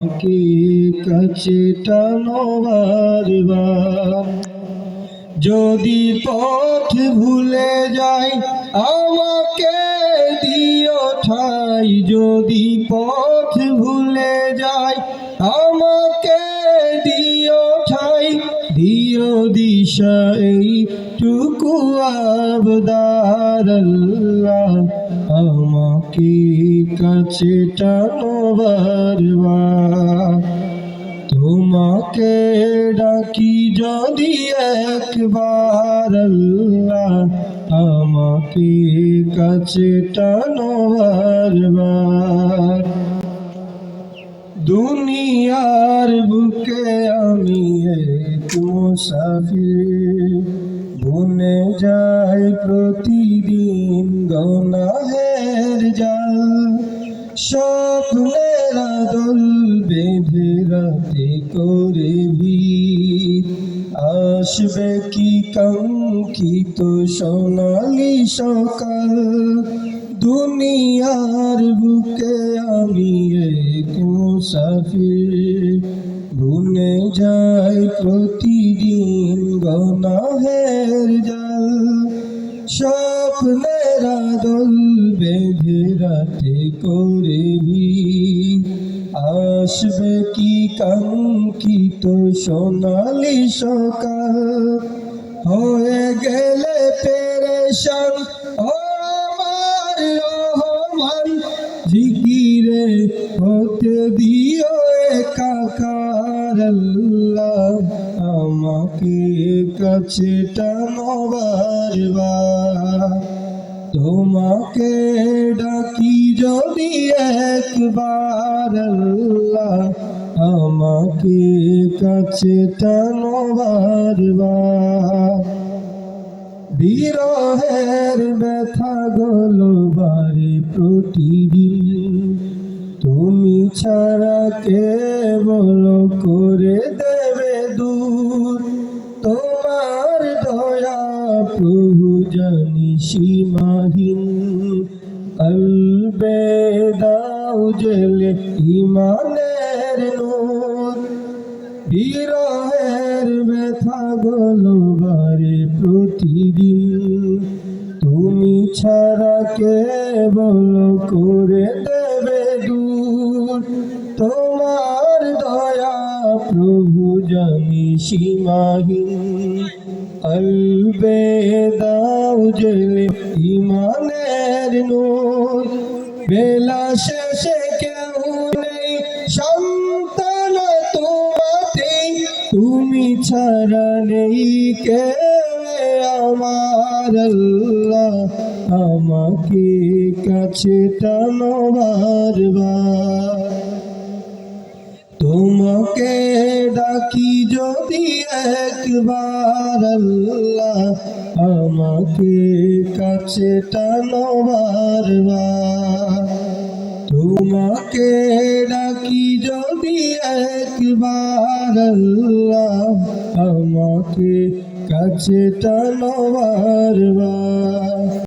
কি কাছে টানো বারবার। যদি পথ ভুলে যাই আমাকে দিও ঠাই, যদি পথ ভুলে যাই আমাকে দিও ঠাই, দিও দিশা এইটুকু আবদার আল্লাহ, আমাকে কাছে টানো বারবার। তোমাকে ডাকি যদি একবার আল্লাহ, আমাকে কাছে টানো বারবার। দুনিয়ার বুকে আমি এক মুসাফির, বুনে যাই প্রতিদিন গুনাহের জাল। স্বপ্নের দল বেঁধে রাতে করে ভিড়, আসবে কি কাঙ্ক্ষিত সোনালি সকাল। দুনিয়ার বুকে আমি এক মুসাফির, বুনে যাই প্রতিদিন গুনাহের জাল। স্বপ্নের দল বেঁধে রাতে করে ভিড়, আসবে কি কাঙ্ক্ষিত সোনালি সকাল। হয়ে গেলে পেরেশান ও আমার রহমান, জিকিরে হতে দিও একাকার আল্লাহ, আমাকে কাছে টানো বারবার। তোমাকে ডাকি যদি একবার আল্লাহ, আমাকে কাছে টানো বারবার। বিরহের ব্যথা গুলো বাড়ে প্রতিদিন, তুমি ছাড়া কে বলো করে দেবে দূর। তোমার দয়া প্রভু জানি সীমাহীন, কলবে দাও জেলে ইমানের নূর। বিরহের ব্যথা গুলো বাড়ে প্রতিদিন, তুমি ছাড়া কে বলো করে দেবে দূর। তোমার দয়া প্রভু জানি সীমাহীন, কলবে দাও জেলে ইমানের নূর। বেলা শেষে কেউ নেই সন্তান তোমাতে, তুমি ছাড়া নেই কে আমার আল্লাহ, আমাকে কাছে টানো বারবার। তোমাকে ডাকি যদি একবার আল্লাহ, আমাকে কাছে টানো বারবার। তোমাকে ডাকি যদি একবার আল্লাহ, আমাকে কাছে টানো বারবার।